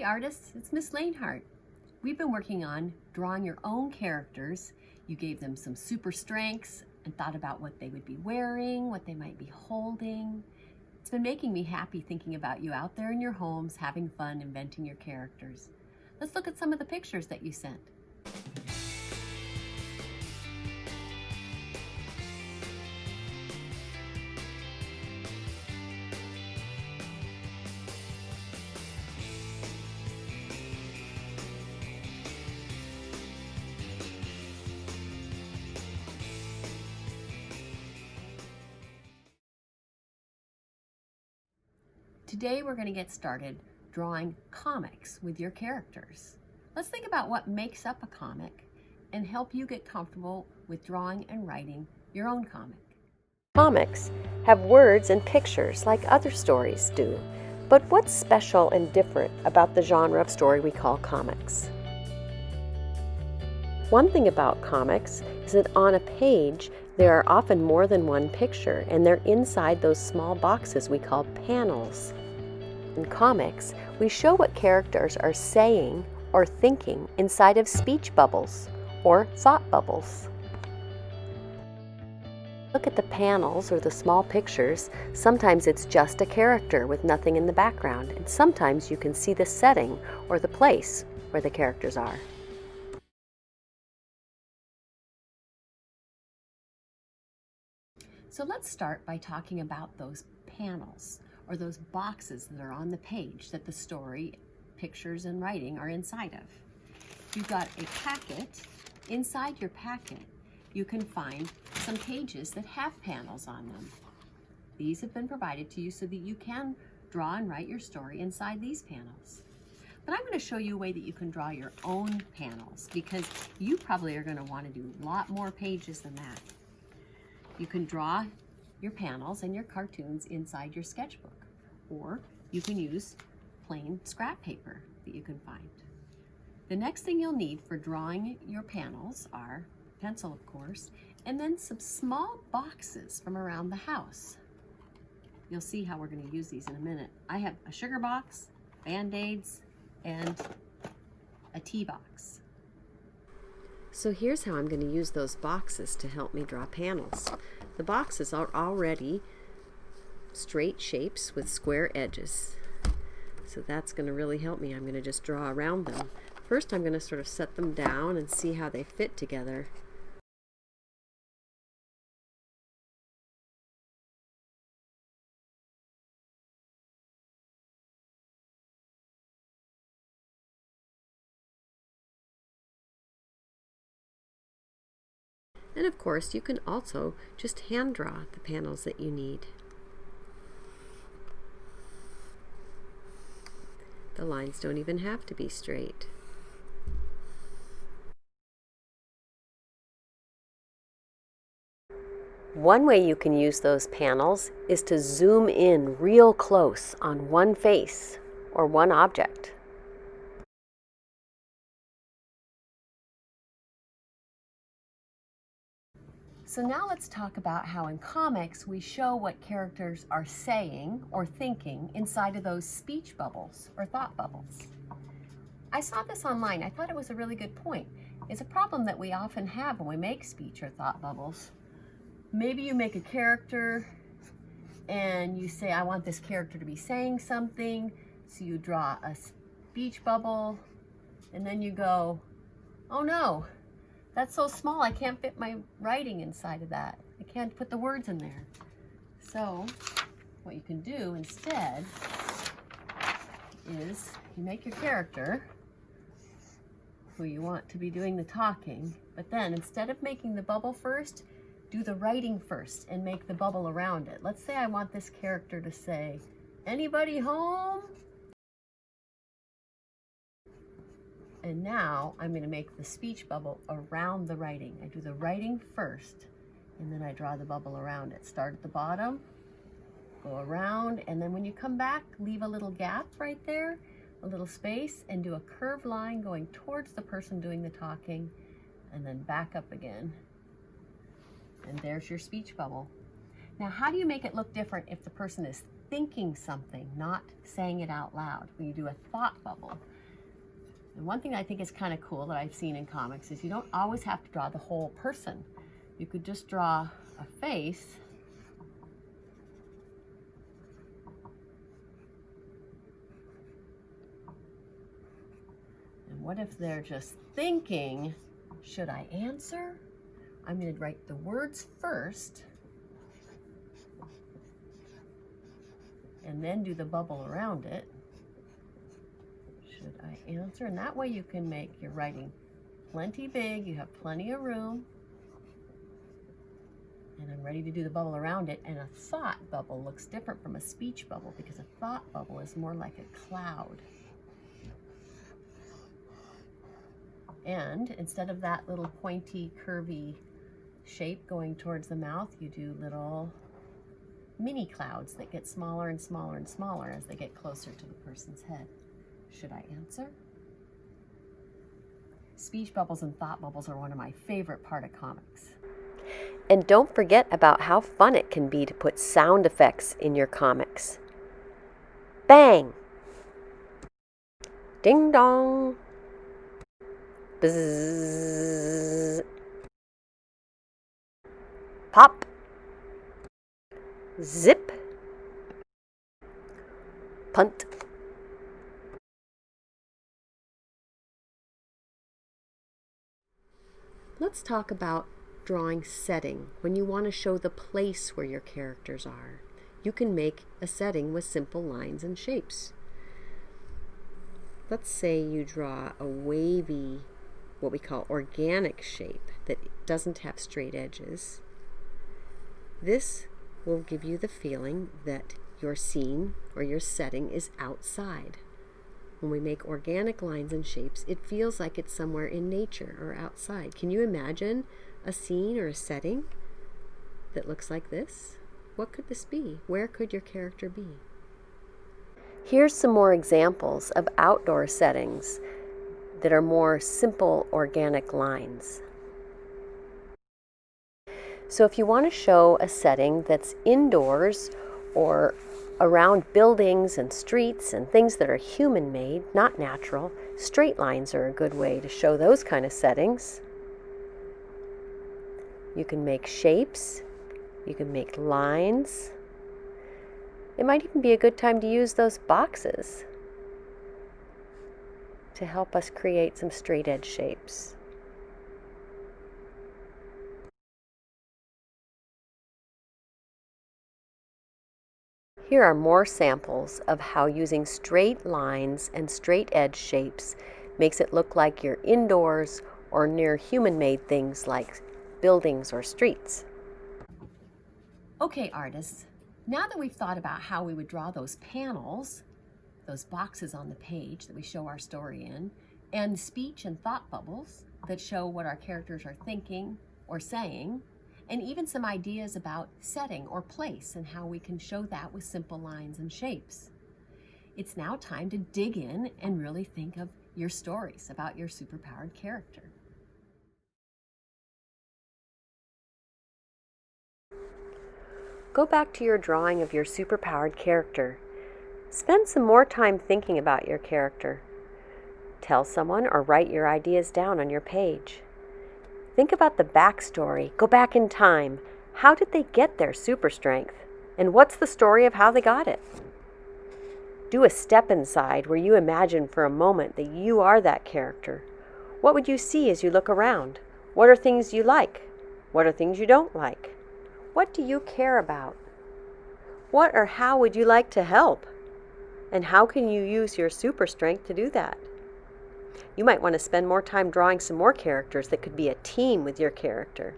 Hey artists, it's Miss Lanehart. We've been working on drawing your own characters. You gave them some super strengths and thought about what they would be wearing, what they might be holding. It's been making me happy thinking about you out there in your homes, having fun inventing your characters. Let's look at some of the pictures that you sent. Today we're going to get started drawing comics with your characters. Let's think about what makes up a comic and help you get comfortable with drawing and writing your own comic. Comics have words and pictures like other stories do, but what's special and different about the genre of story we call comics? One thing about comics is that on a page there are often more than one picture, and they're inside those small boxes we call panels. In comics, we show what characters are saying or thinking inside of speech bubbles or thought bubbles. Look at the panels or the small pictures. Sometimes it's just a character with nothing in the background, and sometimes you can see the setting or the place where the characters are. So let's start by talking about those panels or those boxes that are on the page that the story, pictures, and writing are inside of. You've got a packet. Inside your packet, you can find some pages that have panels on them. These have been provided to you so that you can draw and write your story inside these panels. But I'm going to show you a way that you can draw your own panels, because you probably are going to want to do a lot more pages than that. You can draw your panels and your cartoons inside your sketchbook, or you can use plain scrap paper that you can find. The next thing you'll need for drawing your panels are pencil, of course, and then some small boxes from around the house. You'll see how we're going to use these in a minute. I have a sugar box, Band-Aids, and a tea box. So here's how I'm going to use those boxes to help me draw panels. The boxes are already straight shapes with square edges. So that's going to really help me. I'm going to just draw around them. First I'm going to sort of set them down and see how they fit together. And of course, you can also just hand draw the panels that you need. The lines don't even have to be straight. One way you can use those panels is to zoom in real close on one face or one object. So now let's talk about how in comics we show what characters are saying or thinking inside of those speech bubbles or thought bubbles. I saw this online. I thought it was a really good point. It's a problem that we often have when we make speech or thought bubbles. Maybe you make a character and you say, I want this character to be saying something. So you draw a speech bubble and then you go, oh no, that's so small, I can't fit my writing inside of that. I can't put the words in there. So what you can do instead is you make your character who you want to be doing the talking, but then instead of making the bubble first, do the writing first and make the bubble around it. Let's say I want this character to say, anybody home? And now I'm going to make the speech bubble around the writing. I do the writing first, and then I draw the bubble around it. Start at the bottom, go around, and then when you come back, leave a little gap right there, a little space, and do a curved line going towards the person doing the talking, and then back up again. And there's your speech bubble. Now, how do you make it look different if the person is thinking something, not saying it out loud? When you do a thought bubble, And one thing I think is kind of cool that I've seen in comics is you don't always have to draw the whole person. You could just draw a face and what if they're just thinking, should I answer? I'm going to write the words first and then do the bubble around it. Should I answer? And that way you can make your writing plenty big, you have plenty of room. And I'm ready to do the bubble around it. And a thought bubble looks different from a speech bubble because a thought bubble is more like a cloud. And instead of that little pointy, curvy shape going towards the mouth, you do little mini clouds that get smaller and smaller and smaller as they get closer to the person's head. Should I answer? Speech bubbles and thought bubbles are one of my favorite part of comics. And don't forget about how fun it can be to put sound effects in your comics. Bang! Ding dong! Bzzz! Pop! Zip! Punt! Let's talk about drawing setting. When you want to show the place where your characters are, you can make a setting with simple lines and shapes. Let's say you draw a wavy, what we call organic shape that doesn't have straight edges. This will give you the feeling that your scene or your setting is outside. When we make organic lines and shapes, it feels like it's somewhere in nature or outside. Can you imagine a scene or a setting that looks like this? What could this be? Where could your character be? Here's some more examples of outdoor settings that are more simple organic lines. So if you want to show a setting that's indoors or around buildings and streets and things that are human-made, not natural, straight lines are a good way to show those kind of settings. You can make shapes, you can make lines. It might even be a good time to use those boxes to help us create some straight edge shapes. Here are more samples of how using straight lines and straight edge shapes makes it look like you're indoors or near human-made things like buildings or streets. Okay, artists, now that we've thought about how we would draw those panels, those boxes on the page that we show our story in, and speech and thought bubbles that show what our characters are thinking or saying, and even some ideas about setting or place and how we can show that with simple lines and shapes. It's now time to dig in and really think of your stories about your superpowered character. Go back to your drawing of your superpowered character. Spend some more time thinking about your character. Tell someone or write your ideas down on your page. Think about the backstory. Go back in time. How did they get their super strength? And what's the story of how they got it? Do a step inside where you imagine for a moment that you are that character. What would you see as you look around? What are things you like? What are things you don't like? What do you care about? What or how would you like to help? And how can you use your super strength to do that? You might want to spend more time drawing some more characters that could be a team with your character.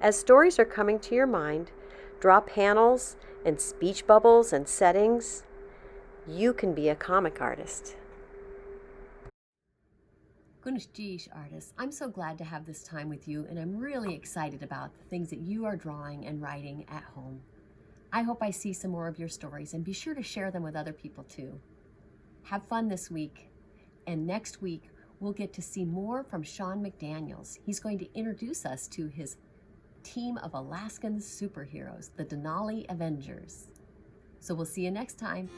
As stories are coming to your mind, draw panels and speech bubbles and settings. You can be a comic artist. Goodness geez, artists, I'm so glad to have this time with you, and I'm really excited about the things that you are drawing and writing at home. I hope I see some more of your stories, and be sure to share them with other people too. Have fun this week. And next week, we'll get to see more from Sean McDaniels. He's going to introduce us to his team of Alaskan superheroes, the Denali Avengers. So we'll see you next time.